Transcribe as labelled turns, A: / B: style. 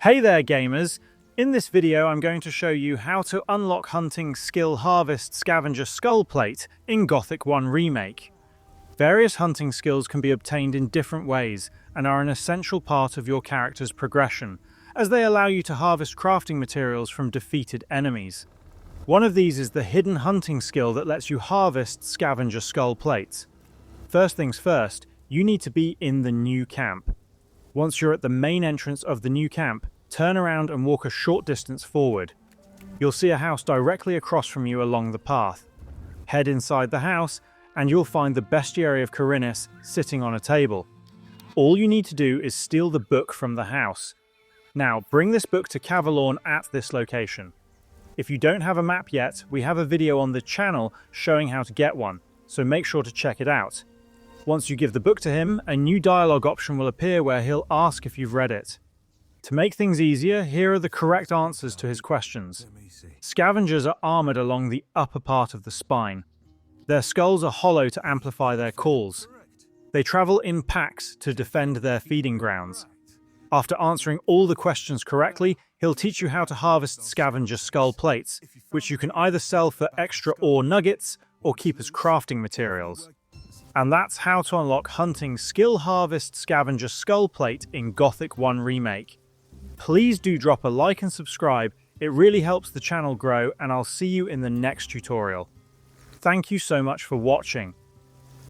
A: Hey there gamers! In this video I'm going to show you how to unlock hunting skill harvest scavenger skull plate in Gothic 1 Remake. Various hunting skills can be obtained in different ways and are an essential part of your character's progression, as they allow you to harvest crafting materials from defeated enemies. One of these is the hidden hunting skill that lets you harvest scavenger skull plates. First things first, you need to be in the new camp. Once you're at the main entrance of the new camp, turn around and walk a short distance forward. You'll see a house directly across from you along the path. Head inside the house, and you'll find the bestiary of Corinus sitting on a table. All you need to do is steal the book from the house. Now, bring this book to Cavalorn at this location. If you don't have a map yet, we have a video on the channel showing how to get one, so make sure to check it out. Once you give the book to him, a new dialogue option will appear where he'll ask if you've read it. To make things easier, here are the correct answers to his questions. Scavengers are armored along the upper part of the spine. Their skulls are hollow to amplify their calls. They travel in packs to defend their feeding grounds. After answering all the questions correctly, he'll teach you how to harvest scavenger skull plates, which you can either sell for extra ore nuggets or keep as crafting materials. And that's how to unlock hunting skill harvest scavenger skull plate in Gothic 1 Remake. Please do drop a like and subscribe, it really helps the channel grow, and I'll see you in the next tutorial. Thank you so much for watching.